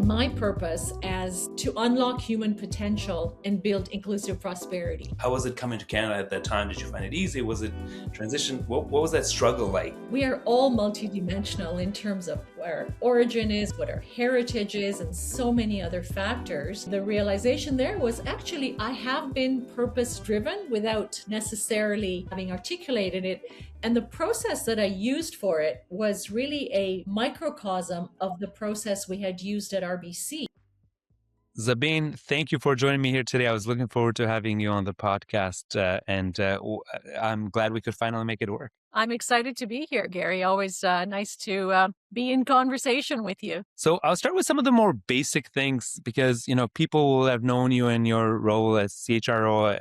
my purpose as to unlock human potential and build inclusive prosperity. How was it coming to Canada at that time? Did you find it easy? Was it transition? What was that struggle like? We are all multidimensional in terms of where our origin is, what our heritage is, and so many other factors. The realization there was actually I have been purpose-driven without necessarily having articulated it. And the process that I used for it was really a microcosm of the process we had used at RBC. Zabeen, thank you for joining me here today. I was looking forward to having you on the podcast, and I'm glad we could finally make it work. I'm excited to be here, Gary. Always nice to be in conversation with you. So I'll start with some of the more basic things because, people will have known you in your role as CHRO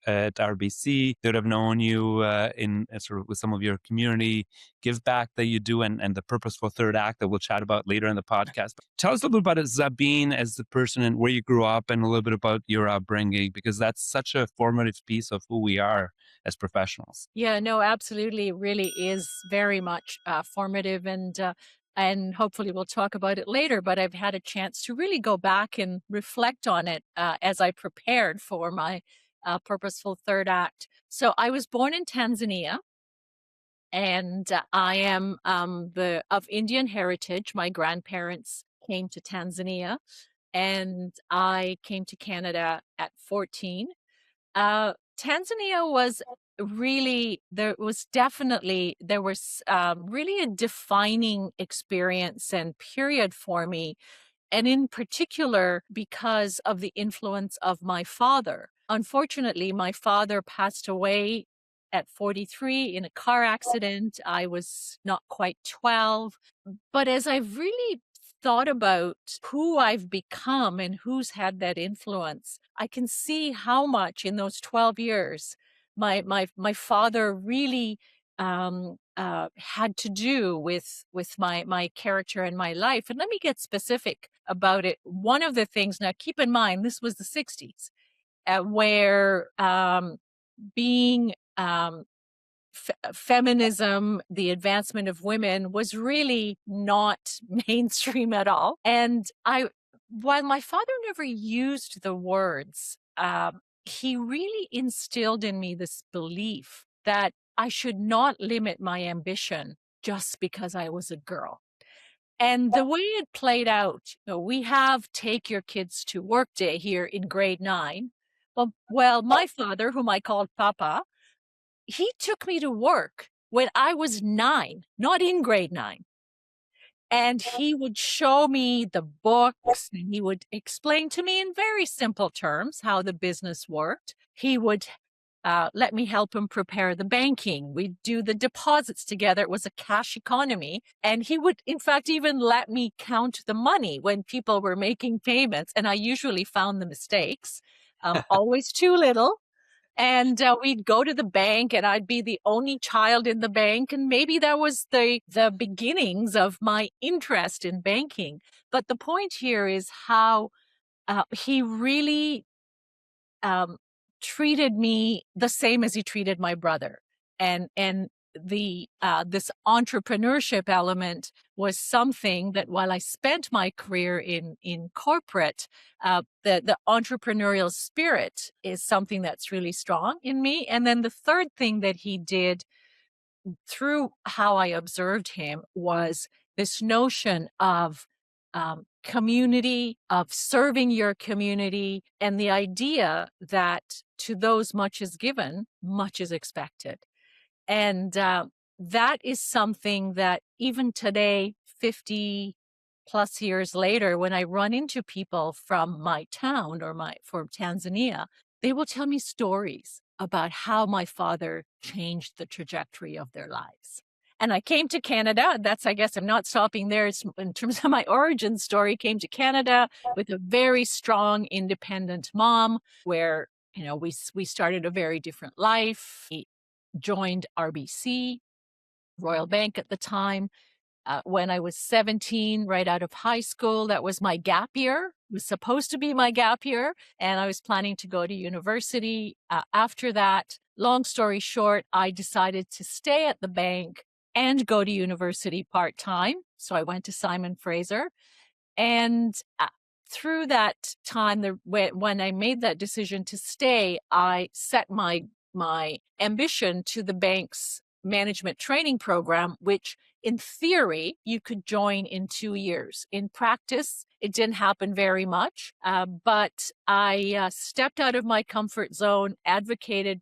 at RBC. They would have known you in sort of with some of your community give back that you do and the Purposeful Third Act that we'll chat about later in the podcast. But tell us a little bit about Zabeen as the person and where you grew up and a little bit about your upbringing, because that's such a formative piece of who we are as professionals. Yeah, no, absolutely. It really is very much formative, and hopefully we'll talk about it later, but I've had a chance to really go back and reflect on it as I prepared for my Purposeful Third Act. So I was born in Tanzania, and I am of Indian heritage. My grandparents came to Tanzania, and I came to Canada at 14. Tanzania was really, there was really a defining experience and period for me. And in particular, because of the influence of my father. Unfortunately, my father passed away at 43 in a car accident. I was not quite 12. But as I've really thought about who I've become and who's had that influence, I can see how much in those 12 years my father really had to do with my character and my life. And let me get specific about it. One of the things, now keep in mind, this was the 60s, where being feminism, the advancement of women was really not mainstream at all. And while my father never used the words, he really instilled in me this belief that I should not limit my ambition just because I was a girl. And the way it played out, we have Take Your Kids to Work Day here in grade 9. Well, my father, whom I called Papa, he took me to work when I was 9, not in grade 9. And he would show me the books, and he would explain to me in very simple terms how the business worked. He would let me help him prepare the banking. We'd do the deposits together. It was a cash economy. And he would, in fact, even let me count the money when people were making payments. And I usually found the mistakes, always too little. And we'd go to the bank, and I'd be the only child in the bank. And maybe that was the beginnings of my interest in banking. But the point here is how he really treated me the same as he treated my brother. And this entrepreneurship element was something that while I spent my career in corporate, the entrepreneurial spirit is something that's really strong in me. And then the third thing that he did through how I observed him was this notion of community, of serving your community, and the idea that to those much is given, much is expected. And that is something that even today, 50 plus years later, when I run into people from my town or from Tanzania, they will tell me stories about how my father changed the trajectory of their lives. And I came to Canada. I guess I'm not stopping there. In terms of my origin story, came to Canada with a very strong, independent mom where, we started a very different life. Joined RBC, Royal Bank at the time. When I was 17, right out of high school, that was my gap year. It was supposed to be my gap year, and I was planning to go to university. After that, long story short, I decided to stay at the bank and go to university part-time. So I went to Simon Fraser. And through that time, when I made that decision to stay, I set my ambition to the bank's management training program, which in theory you could join in 2 years. In practice, it didn't happen very much, but I stepped out of my comfort zone, advocated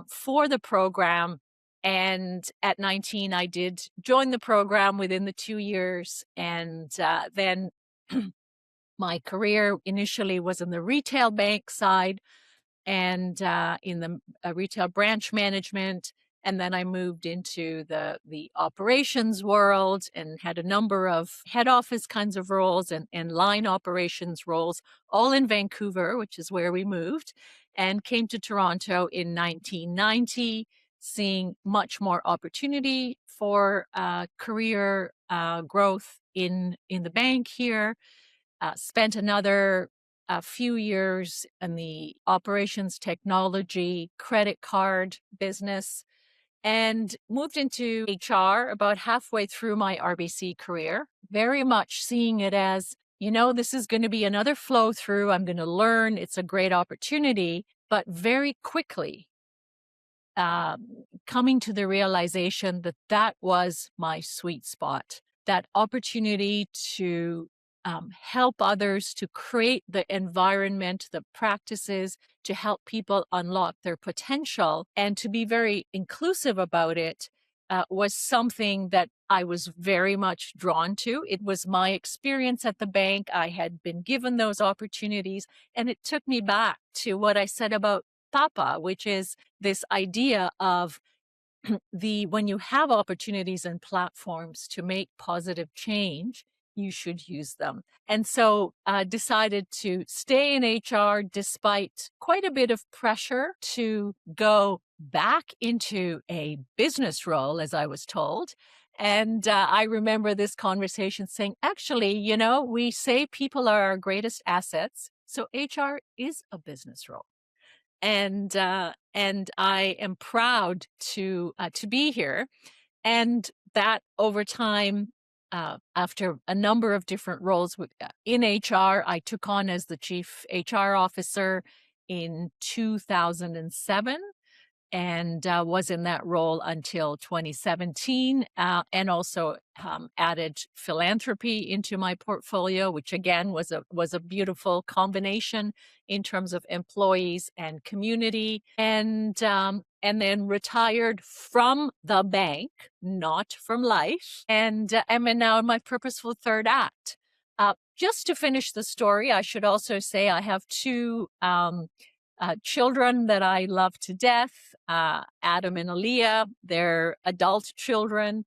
for the program. And at 19, I did join the program within the 2 years. And then my career initially was in the retail bank side and in the retail branch management. And then I moved into the operations world and had a number of head office kinds of roles and line operations roles, all in Vancouver, which is where we moved, and came to Toronto in 1990, seeing much more opportunity for career growth in the bank here. Spent another few years in the operations technology credit card business and moved into HR about halfway through my RBC career, very much seeing it as, this is going to be another flow through. I'm going to learn. It's a great opportunity, but very quickly coming to the realization that that was my sweet spot, that opportunity to help others, to create the environment, the practices to help people unlock their potential and to be very inclusive about it was something that I was very much drawn to. It was my experience at the bank. I had been given those opportunities, and it took me back to what I said about Papa, which is this idea of when you have opportunities and platforms to make positive change, you should use them. And so decided to stay in HR despite quite a bit of pressure to go back into a business role, as I was told. And I remember this conversation saying, actually, we say people are our greatest assets. So HR is a business role. And I am proud to be here, and that over time, after a number of different roles in HR, I took on as the chief HR officer in 2007. And was in that role until 2017, and also added philanthropy into my portfolio, which again was a beautiful combination in terms of employees and community, and then retired from the bank, not from life, and am now in my Purposeful Third Act. Just to finish the story, I should also say I have two children that I love to death, Adam and Aaliyah. They're adult children,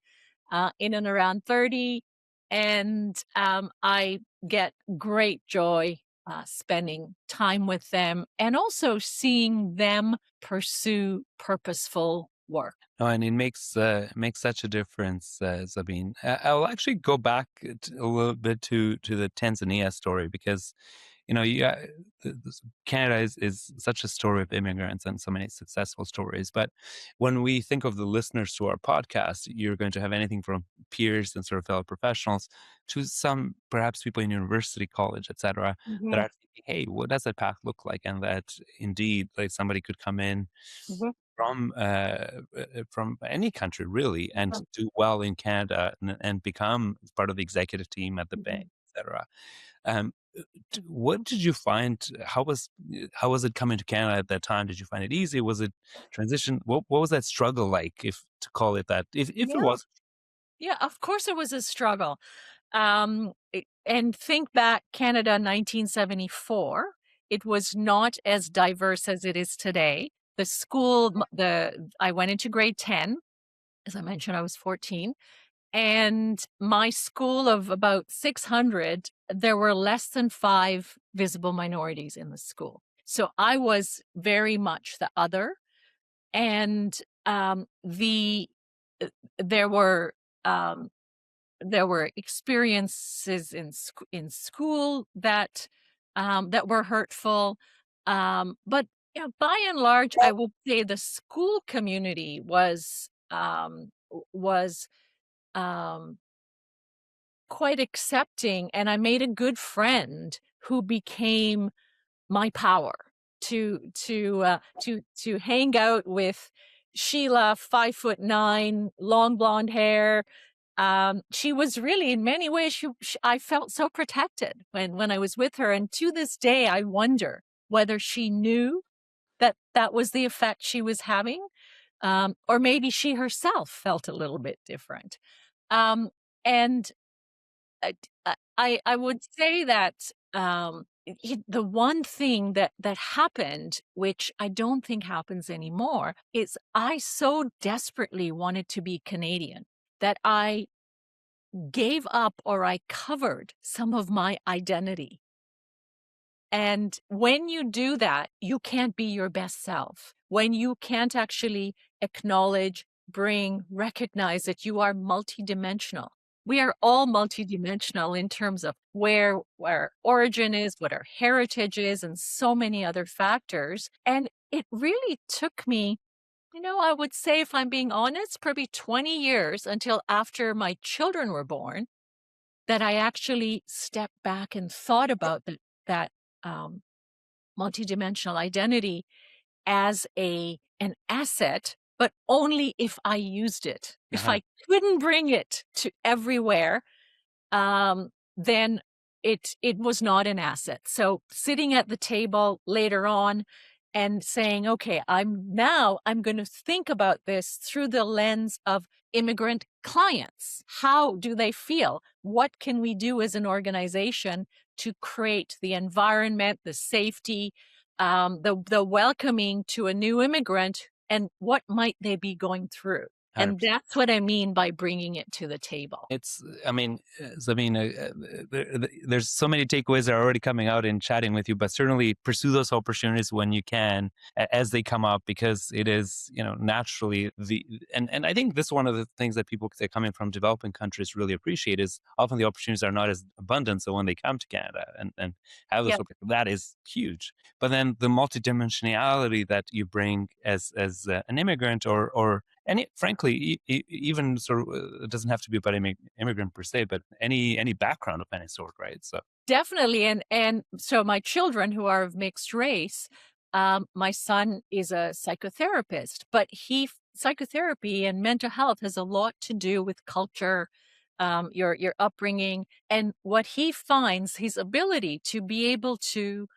in and around 30. And I get great joy spending time with them and also seeing them pursue purposeful work. Oh, and it makes such a difference, Zabeen. I'll actually go back a little bit to the Tanzania story because, Canada is such a story of immigrants and so many successful stories. But when we think of the listeners to our podcast, you're going to have anything from peers and sort of fellow professionals to some perhaps people in university, college, etc., that are thinking, hey, what does that path look like? And that indeed, like somebody could come in from any country really and do well in Canada and become part of the executive team at the bank, etc. What did you find? How was it coming to Canada at that time? Did you find it easy? Was it transition? What was that struggle like, if to call it that? If it was. Yeah, of course it was a struggle. And think back, Canada 1974, it was not as diverse as it is today. The school, I went into grade 10. As I mentioned, I was 14. And my school of about 600, there were less than 5 visible minorities in the school. So I was very much the other. And there were experiences in school that were hurtful, but by and large, I would say the school community was quite accepting, and I made a good friend who became my power to hang out with Sheila, 5'9", long blonde hair. She was really, in many ways, I felt so protected when I was with her. And to this day, I wonder whether she knew that that was the effect she was having, or maybe she herself felt a little bit different. And I would say that the one thing that happened, which I don't think happens anymore, is I so desperately wanted to be Canadian that I gave up, or I covered some of my identity. And when you do that, you can't be your best self. When you can't actually acknowledge, recognize that you are multidimensional. We are all multidimensional in terms of where our origin is, what our heritage is, and so many other factors. And it really took me, I would say, if I'm being honest, probably 20 years until after my children were born, that I actually stepped back and thought about that multidimensional identity as an asset, but only if I used it. If I couldn't bring it to everywhere, then it was not an asset. So sitting at the table later on and saying, okay, I'm going to think about this through the lens of immigrant clients. How do they feel? What can we do as an organization to create the environment, the safety, the welcoming to a new immigrant, and what might they be going through? And that's what I mean by bringing it to the table. There's so many takeaways that are already coming out in chatting with you, but certainly pursue those opportunities when you can, as they come up, because it is, naturally and I think this is one of the things that people that coming from developing countries really appreciate is often the opportunities are not as abundant. So when they come to Canada and have those, that is huge. But then the multidimensionality that you bring as an immigrant or frankly, even sort of, it doesn't have to be about immigrant per se, but any background of any sort, right? So definitely, and so my children who are of mixed race, my son is a psychotherapist, but psychotherapy and mental health has a lot to do with culture, your upbringing, and what he finds, his ability to be able to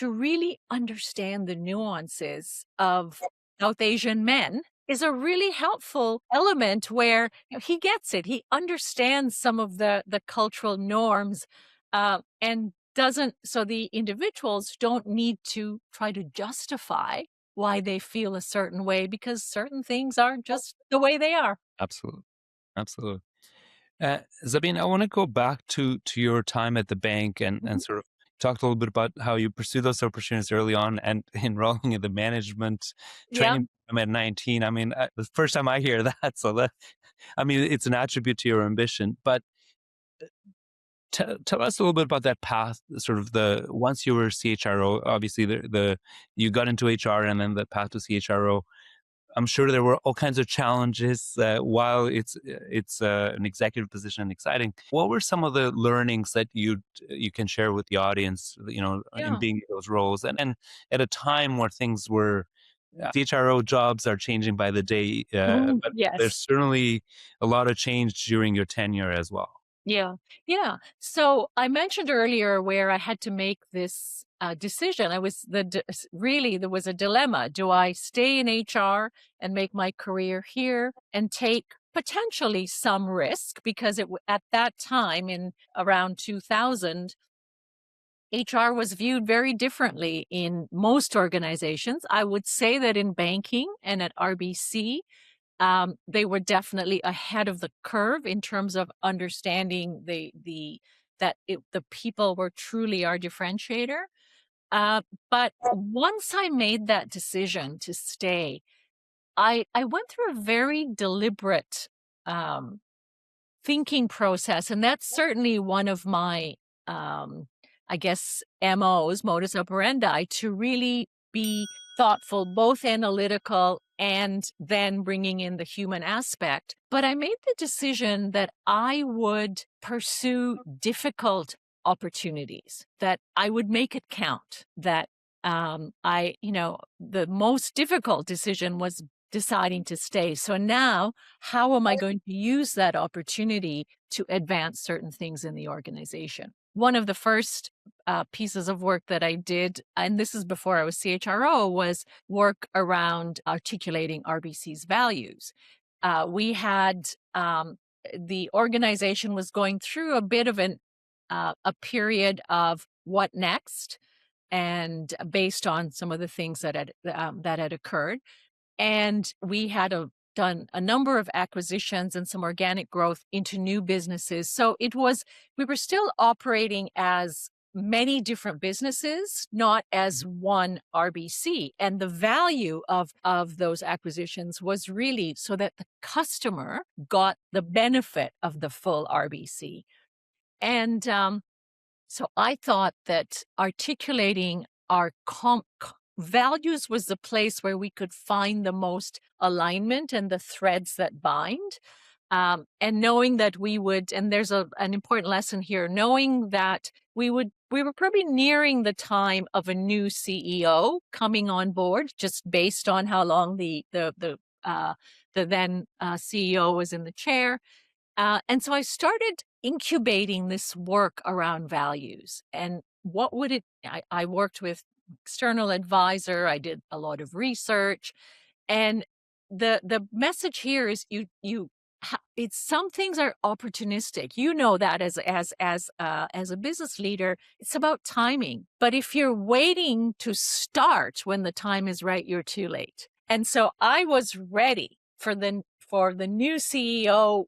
really understand the nuances of South Asian men is a really helpful element where he gets it. He understands some of the cultural norms, and so the individuals don't need to try to justify why they feel a certain way, because certain things are just the way they are. Absolutely. Zabeen, I want to go back to your time at the bank and sort of talked a little bit about how you pursue those opportunities early on and enrolling in the management training at 19. The first time I hear that, so it's an attribute to your ambition. But tell us a little bit about that path, sort of once you were CHRO, obviously you got into HR and then the path to CHRO. I'm sure there were all kinds of challenges while it's an executive position and exciting. What were some of the learnings that you can share with the audience, in being in those roles? And at a time where things were, CHRO jobs are changing by the day, but there's certainly a lot of change during your tenure as well. Yeah. So I mentioned earlier where I had to make this decision. Really, there was a dilemma. Do I stay in HR and make my career here and take potentially some risk? Because at that time, in around 2000, HR was viewed very differently in most organizations. I would say that in banking and at RBC, they were definitely ahead of the curve in terms of understanding the people were truly our differentiator. But once I made that decision to stay, I went through a very deliberate thinking process, and that's certainly one of my I guess modus operandi, to really be thoughtful, both analytical and then bringing in the human aspect. But I made the decision that I would pursue difficult opportunities, that I would make it count, that the most difficult decision was deciding to stay. So now, how am I going to use that opportunity to advance certain things in the organization? One of the first pieces of work that I did, and this is before I was CHRO, was work around articulating RBC's values. We had the organization was going through a bit of a period of what next, and based on some of the things that had occurred, and we had done a number of acquisitions and some organic growth into new businesses. So we were still operating as many different businesses, not as one RBC. And the value of those acquisitions was really so that the customer got the benefit of the full RBC. And so I thought that articulating our values was the place where we could find the most alignment and the threads that bind. And knowing that we would, and there's an important lesson here, knowing that we were probably nearing the time of a new CEO coming on board, just based on how long the then CEO was in the chair. And so I started incubating this work around values. And what would it, I worked with external advisor, I did a lot of research. And the message here is it's some things are opportunistic. You know that as a business leader, it's about timing. But if you're waiting to start when the time is right, you're too late. And so I was ready for the new CEO,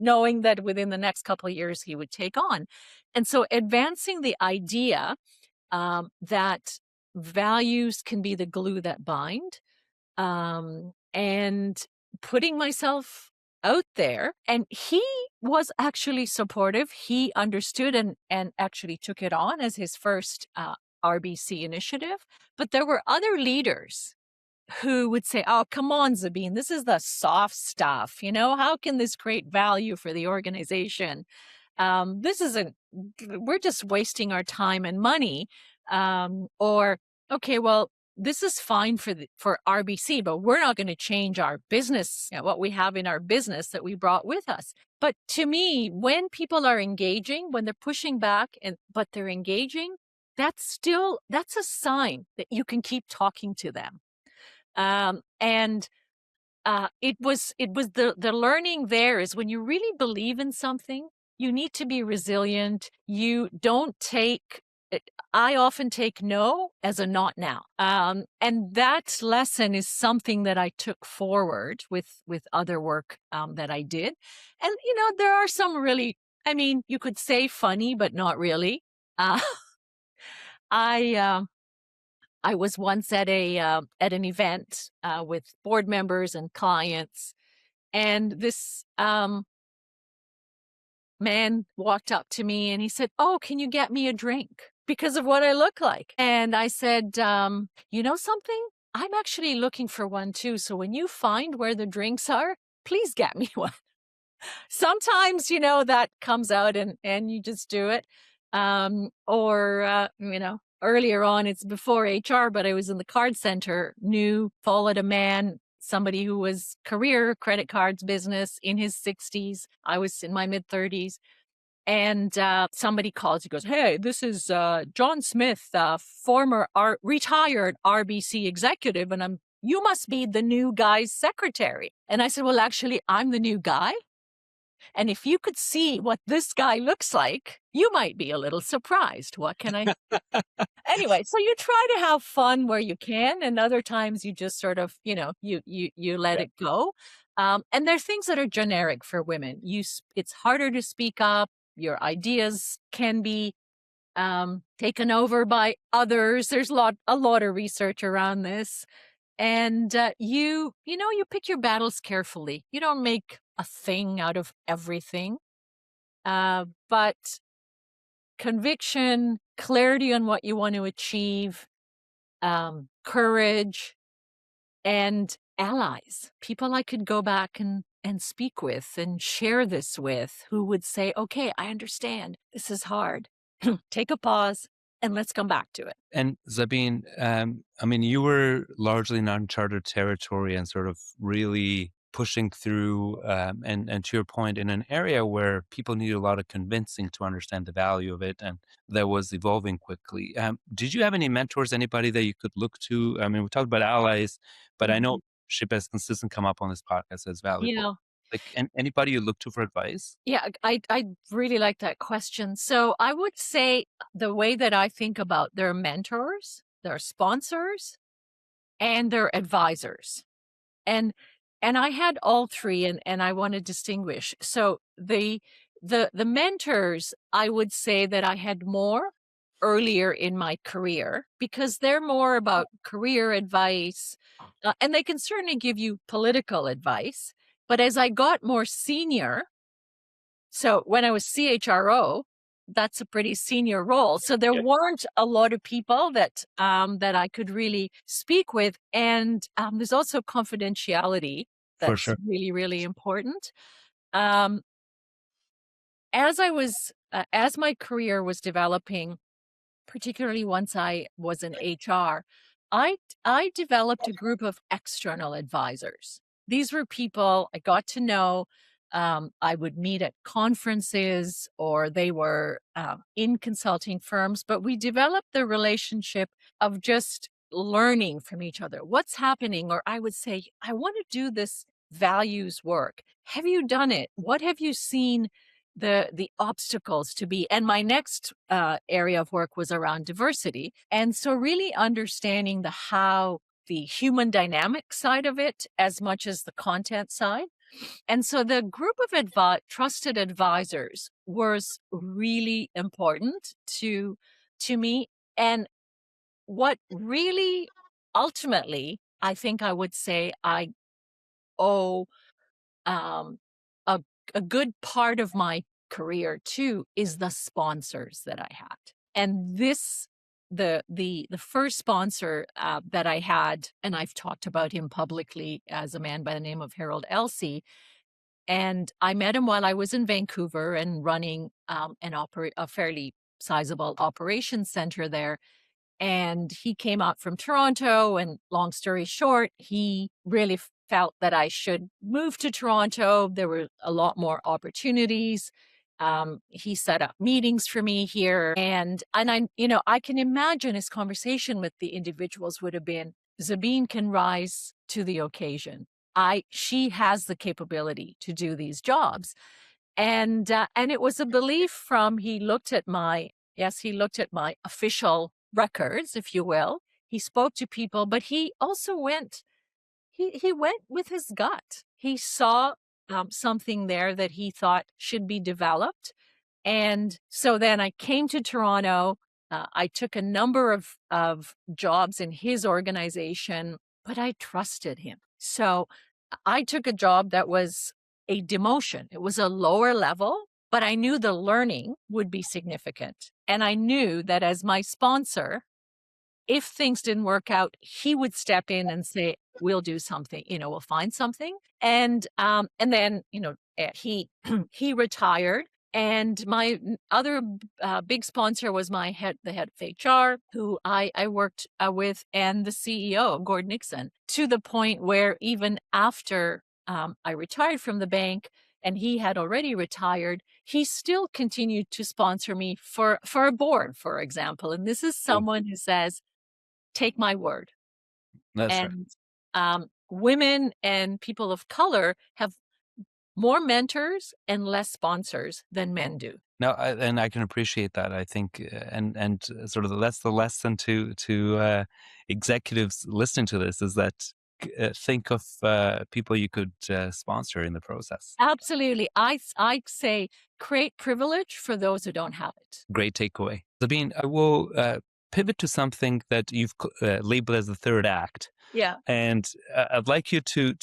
knowing that within the next couple of years he would take on. And so advancing the idea that values can be the glue that bind, and putting myself out there. And he was actually supportive. He understood and actually took it on as his first RBC initiative. But there were other leaders who would say, oh, come on, Zabeen, this is the soft stuff. How can this create value for the organization? We're just wasting our time and money. Or, okay, well, this is fine for RBC, but we're not going to change our business, what we have in our business that we brought with us. But to me, when people are engaging, when they're pushing back, but they're engaging, that's a sign that you can keep talking to them. It was the learning there is when you really believe in something, you need to be resilient. You don't I often take no as a not now. And that lesson is something that I took forward with other work that I did. And, there are some really, you could say funny, but not really. I was once at an event with board members and clients, and this man walked up to me and he said, "Oh, can you get me a drink?" Because of what I look like. And I said, you know something? I'm actually looking for one too. So when you find where the drinks are, please get me one. Sometimes, that comes out and you just do it. Earlier on, it's before HR, but I was in the card center, followed a man, somebody who was career credit cards business in his 60s. I was in my mid 30s. And somebody calls, he goes, "Hey, this is John Smith, former retired RBC executive. And you must be the new guy's secretary." And I said, "Well, actually, I'm the new guy. And if you could see what this guy looks like, you might be a little surprised. What can I?" Anyway, so you try to have fun where you can, and other times you just sort of, you let it go. And there are things that are generic for women. It's harder to speak up. Your ideas can be taken over by others. There's a lot of research around this. And you pick your battles carefully. You don't make a thing out of everything. But conviction, clarity on what you want to achieve, courage, and allies, people I could go back and speak with and share this with, who would say, okay, I understand. This is hard. Take a pause and let's come back to it. And Zabeen, I mean, you were largely in uncharted territory and sort of really pushing through, and to your point, in an area where people need a lot of convincing to understand the value of it, and that was evolving quickly. Did you have any mentors, anybody that you could look to? I mean, we talked about allies, but I know ship has consistently come up on this podcast as valuable. Yeah. Like anybody you look to for advice? Yeah, I really like that question. So I would say the way that I think about their mentors, their sponsors, and their advisors. And I had all three, and I want to distinguish. So the mentors, I would say that I had more earlier in my career, because they're more about career advice, and they can certainly give you political advice. But as I got more senior, so when I was CHRO, that's a pretty senior role. So there weren't a lot of people that that I could really speak with, and there's also confidentiality For that's sure. really, really important. Um, as my career was developing, particularly once I was in HR, I developed a group of external advisors. These were people I got to know. I would meet at conferences, or they were in consulting firms, but we developed the relationship of just learning from each other. What's happening? Or I would say, I want to do this values work. Have you done it? What have you seen the obstacles to be? And my next area of work was around diversity, and so really understanding the human dynamic side of it as much as the content side. And so the group of trusted advisors was really important to me. And what really ultimately, I think I would say I owe um, a, a good part of my career too is the sponsors that I had. And the first sponsor that I had, and I've talked about him publicly, as a man by the name of Harold Elsey. And I met him while I was in Vancouver and running a fairly sizable operations center there. And he came out from Toronto, and long story short, he really felt that I should move to Toronto. There were a lot more opportunities. He set up meetings for me here, and I can imagine his conversation with the individuals would have been, Zabeen can rise to the occasion. She has the capability to do these jobs. And it was a belief from, he looked at my official records, if you will. He spoke to people, but he also went with his gut. He saw something there that he thought should be developed. And so then I came to Toronto. I took a number of jobs in his organization, but I trusted him. So I took a job that was a demotion. It was a lower level, but I knew the learning would be significant. And I knew that as my sponsor, if things didn't work out, he would step in and say, we'll do something, we'll find something. And then, he retired. And my other big sponsor was the head of HR, who I worked with, and the CEO, Gord Nixon, to the point where even after I retired from the bank, and he had already retired, he still continued to sponsor me for a board, for example. And this is someone who says, take my word. That's and right. Women and people of color have more mentors and less sponsors than men do. No, and I can appreciate that. I think, and sort of that's the lesson to executives listening to this, is that think of people you could sponsor in the process. Absolutely. I say create privilege for those who don't have it. Great takeaway. Zabeen, I will pivot to something that you've labeled as the third act. Yeah. And I'd like you to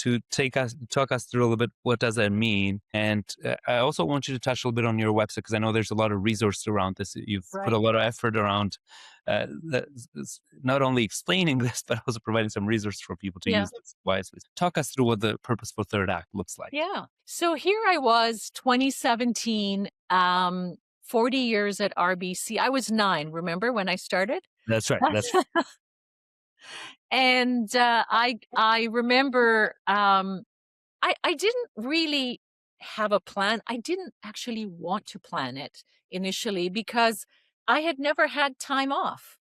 talk us through a little bit, what does that mean? And I also want you to touch a little bit on your website, because I know there's a lot of resources around this. You've put a lot of effort around not only explaining this, but also providing some resources for people to use this wisely. Talk us through what the Purposeful Third Act looks like. Yeah. So here I was, 2017, 40 years at RBC. I was 9, remember, when I started? That's right. That's And I remember I didn't really have a plan. I didn't actually want to plan it initially because I had never had time off.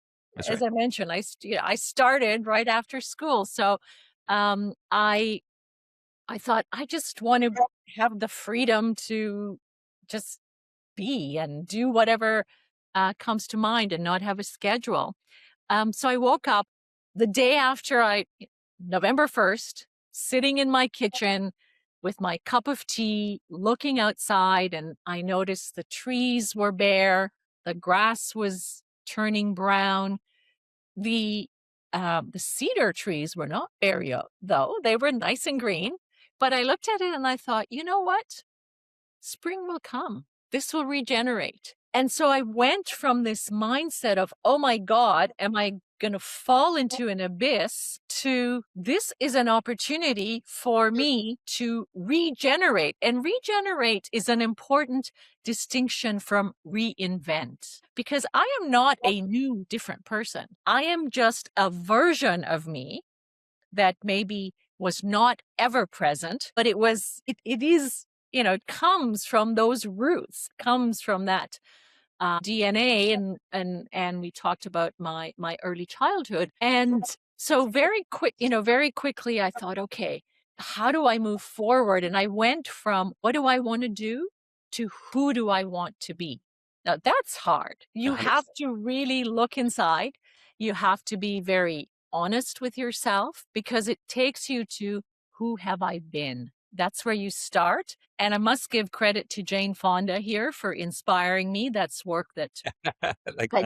As I mentioned, I started right after school, so I thought I just want to have the freedom to just be and do whatever comes to mind and not have a schedule. So I woke up the day after November 1st, sitting in my kitchen with my cup of tea, looking outside, and I noticed the trees were bare, the grass was turning brown. The cedar trees were not bare yet, though. They were nice and green. But I looked at it and I thought, you know what? Spring will come. This will regenerate. And so I went from this mindset of, oh my God, am I going to fall into an abyss, to this is an opportunity for me to regenerate. And regenerate is an important distinction from reinvent, because I am not a new, different person. I am just a version of me that maybe was not ever present, but it is, it comes from those roots, comes from that DNA, and we talked about my early childhood. And so very quickly I thought, okay, how do I move forward? And I went from what do I want to do to who do I want to be? Now that's hard. You have to really look inside. You have to be very honest with yourself, because it takes you to who have I been? That's where you start. And I must give credit to Jane Fonda here for inspiring me. That's work that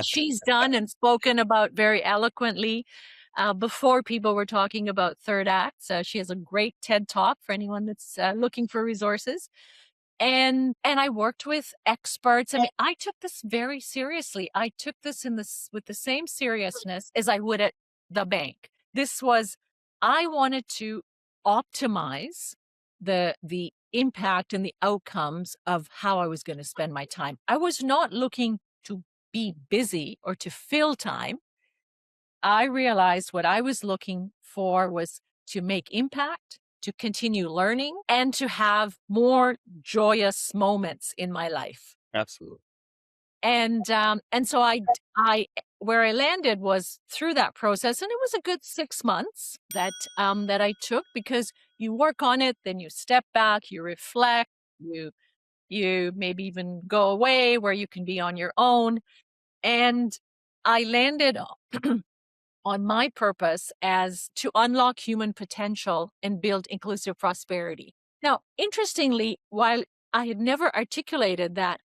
she's done and spoken about very eloquently before people were talking about third acts. She has a great TED Talk for anyone that's looking for resources. And I worked with experts. I mean, I took this very seriously. I took this with the same seriousness as I would at the bank. I wanted to optimize the impact and the outcomes of how I was going to spend my time. I was not looking to be busy or to fill time. I realized what I was looking for was to make impact, to continue learning, and to have more joyous moments in my life. Absolutely. And so I where I landed was through that process, and it was a good 6 months that I took, because you work on it, then you step back, you reflect, you maybe even go away where you can be on your own. And I landed on my purpose as to unlock human potential and build inclusive prosperity. Now, interestingly, while I had never articulated that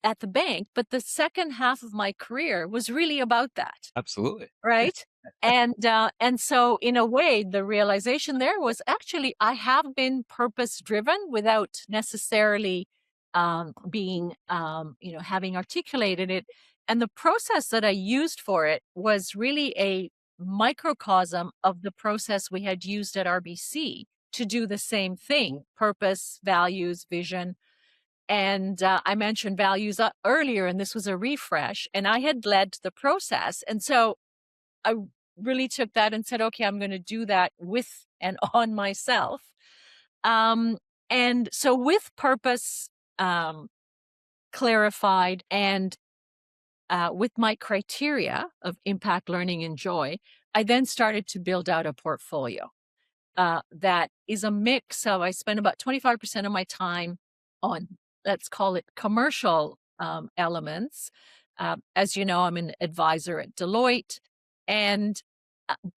at the bank, but the second half of my career was really about that. Absolutely. Right. And so in a way, the realization there was actually I have been purpose driven without necessarily being, having articulated it. And the process that I used for it was really a microcosm of the process we had used at RBC to do the same thing: purpose, values, vision. And I mentioned values earlier, and this was a refresh, and I had led the process. And so I really took that and said, okay, I'm going to do that with and on myself. And so with purpose clarified, and with my criteria of impact, learning, and joy, I then started to build out a portfolio that is a mix of, I spend about 25% of my time on, let's call it, commercial elements. As you know, I'm an advisor at Deloitte,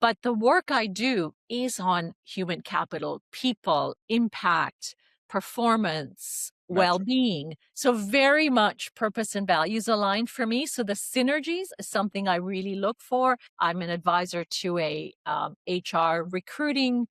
but the work I do is on human capital, people, impact, performance, well-being. So very much purpose and values aligned for me. So the synergies is something I really look for. I'm an advisor to a HR recruiting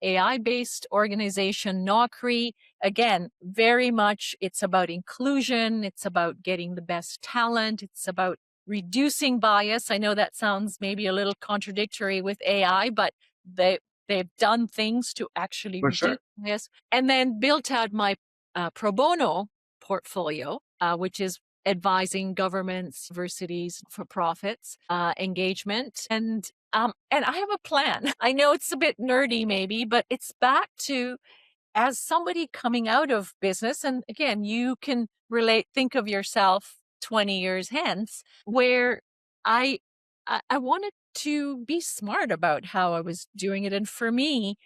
AI-based organization, Naukri. Again, very much it's about inclusion. It's about getting the best talent. It's about reducing bias. I know that sounds maybe a little contradictory with AI, but they've done things to actually reduce bias. And then built out my pro bono portfolio, which is advising governments, universities, for profits, engagement. And I have a plan. I know it's a bit nerdy maybe, but it's back to, as somebody coming out of business, and again, you can think of yourself 20 years hence, where I wanted to be smart about how I was doing it. And for me,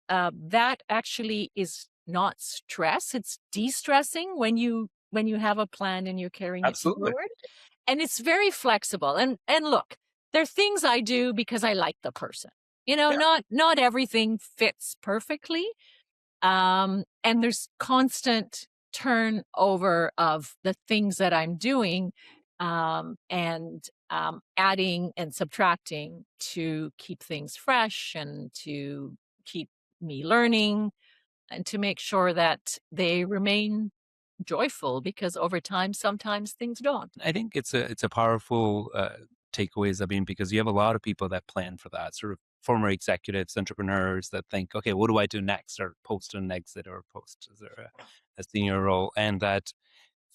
that actually is not stress. It's de-stressing when you have a plan and you're carrying it forward. And it's very flexible. And look, there are things I do because I like the person. Not everything fits perfectly. And there's constant turnover of the things that I'm doing, and adding and subtracting to keep things fresh and to keep me learning and to make sure that they remain joyful, because over time, sometimes things don't. I think it's a powerful takeaway, Zabeen, because you have a lot of people that plan for that, sort of former executives, entrepreneurs that think, okay, what do I do next? Or post an exit or post a senior role, and that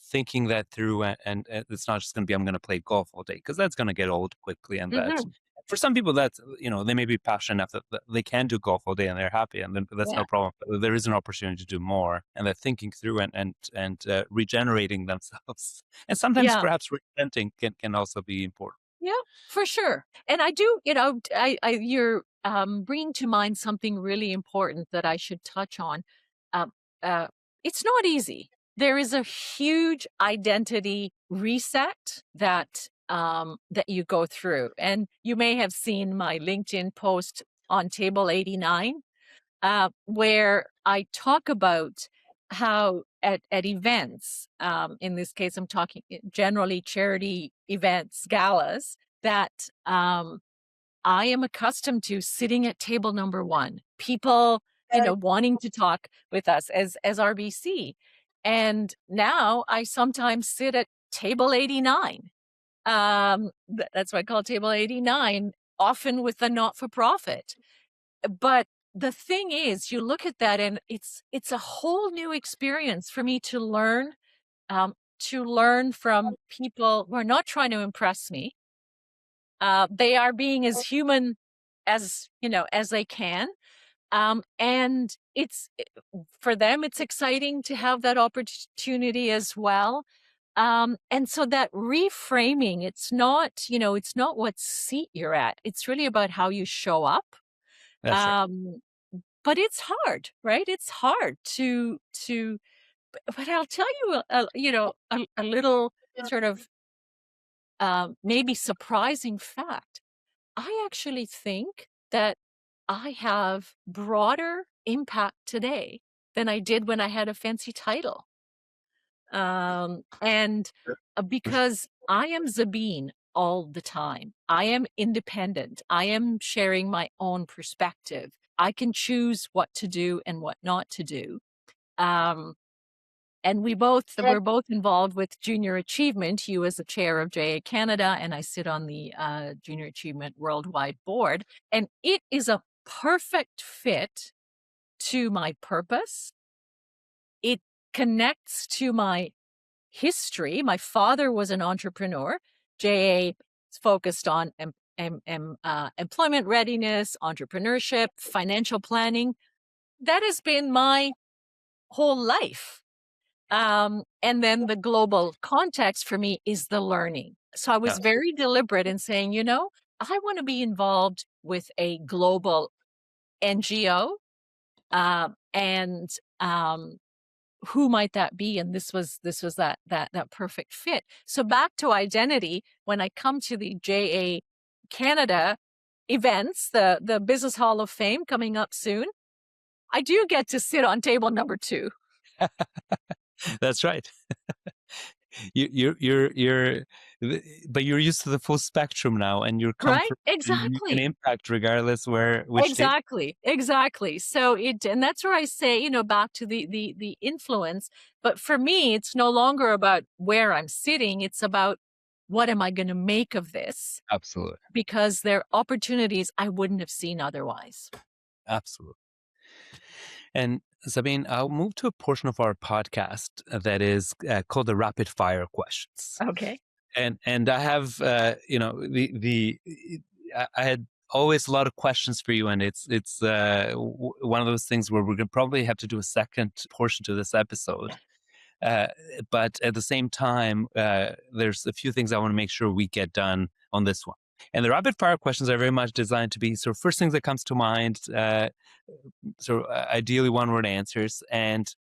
thinking that through, and it's not just going to be, I'm going to play golf all day, because that's going to get old quickly. And that for some people, that's, they may be passionate enough that they can do golf all day and they're happy, and then that's no problem. But there is an opportunity to do more, and that thinking through and regenerating themselves, and sometimes perhaps reinventing can also be important. Yeah, for sure. And I do, you're bringing to mind something really important that I should touch on. It's not easy. There is a huge identity reset that you go through. And you may have seen my LinkedIn post on Table 89, where I talk about how at events, in this case, I'm talking generally charity events, galas, that I am accustomed to sitting at table number one, people, wanting to talk with us as RBC. And now I sometimes sit at table 89. That's what I call table 89, often with the not-for-profit. But the thing is, you look at that and it's a whole new experience for me to learn from people who are not trying to impress me. They are being as human as they can. And for them, it's exciting to have that opportunity as well. And so that reframing, it's not what seat you're at. It's really about how you show up. That's right. But it's hard, right? It's hard to, but I'll tell you, a little sort of maybe surprising fact. I actually think that I have broader impact today than I did when I had a fancy title. And because I am Zabeen all the time, I am independent. I am sharing my own perspective. I can choose what to do and what not to do. And we're both involved with Junior Achievement, you as the chair of JA Canada, and I sit on the Junior Achievement Worldwide Board. And it is a perfect fit to my purpose. It connects to my history. My father was an entrepreneur. JA is focused on employment readiness, entrepreneurship, financial planning. That has been my whole life. And then the global context for me is the learning. So I was very deliberate in saying, I want to be involved with a global NGO, and who might that be? And this was that perfect fit. So back to identity, when I come to the JA Canada events, the Business Hall of Fame coming up soon, I do get to sit on table number 2. That's right. You're, but you're used to the full spectrum now, and you're Right? comfortable. You can Exactly. impact regardless which state. Exactly. So and that's where I say, back to the influence. But for me, it's no longer about where I'm sitting. It's about what am I going to make of this? Absolutely. Because there are opportunities I wouldn't have seen otherwise. Absolutely. And Zabeen, I'll move to a portion of our podcast that is called the rapid fire questions. Okay. And I have I had always a lot of questions for you, and it's one of those things where we're gonna probably have to do a second portion to this episode. But at the same time, there's a few things I want to make sure we get done on this one. And the rapid fire questions are very much designed to be sort of first things that comes to mind, ideally one word answers, and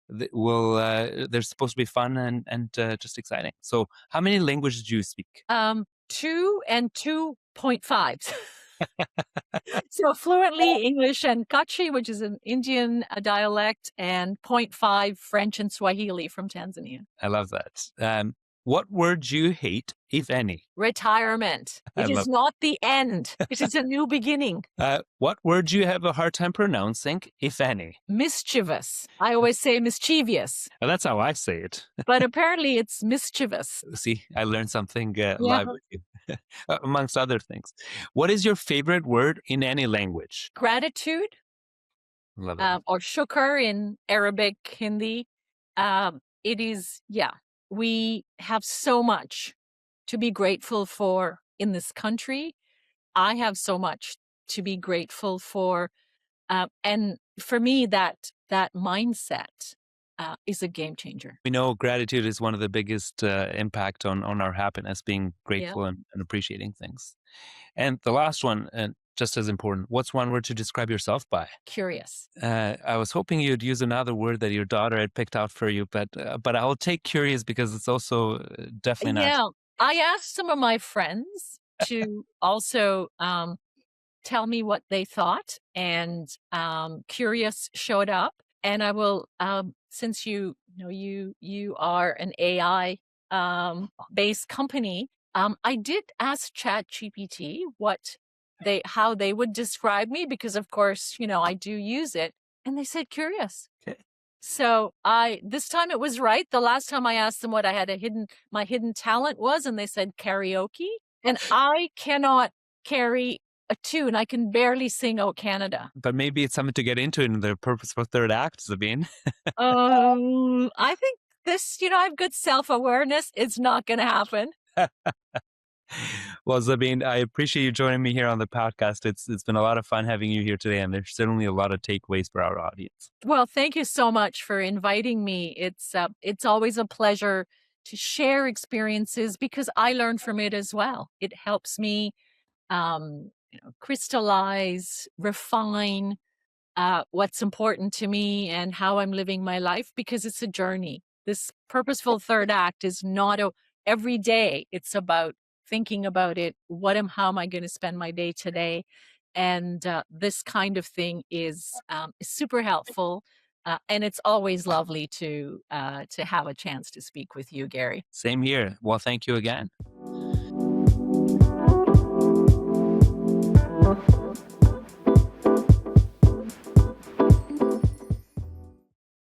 they're supposed to be fun and just exciting. So, how many languages do you speak? 2 and 2.5. So fluently English and Kalaci, which is an Indian dialect, and 0.5 French and Swahili from Tanzania. I love that. What word do you hate, if any? Retirement. It is not the end. It is a new beginning. What word do you have a hard time pronouncing, if any? Mischievous. I always say mischievous. Well, that's how I say it. But apparently it's mischievous. See, I learned something live with you, amongst other things. What is your favorite word in any language? Gratitude. Love it. Or shukr in Arabic, Hindi. It is, we have so much to be grateful for in this country. I have so much to be grateful for. And for me, that mindset is a game changer. We know gratitude is one of the biggest impact on our happiness, being grateful and appreciating things. And the last one, and just as important, what's one word to describe yourself by? Curious. I was hoping you'd use another word that your daughter had picked out for you, but I'll take curious because it's also definitely not. Yeah, I asked some of my friends to also tell me what they thought, and curious showed up. And I will, since you are an AI based company, I did ask ChatGPT how they would describe me, because of course, I do use it, and they said curious. Okay. So this time it was right. The last time I asked them what my hidden talent was, and they said karaoke, and I cannot carry a tune. I can barely sing "Oh Canada." But maybe it's something to get into in the Purposeful Third Act, Zabeen. I think this, I have good self-awareness. It's not going to happen. Well, Zabeen, I appreciate you joining me here on the podcast. It's been a lot of fun having you here today, and there's certainly a lot of takeaways for our audience. Well, thank you so much for inviting me. It's always a pleasure to share experiences, because I learn from it as well. It helps me crystallize, refine what's important to me and how I'm living my life, because it's a journey. This Purposeful Third Act is not every day. It's about thinking about it. How am I going to spend my day today? And this kind of thing is super helpful. And it's always lovely to have a chance to speak with you, Gary. Same here. Well, thank you again.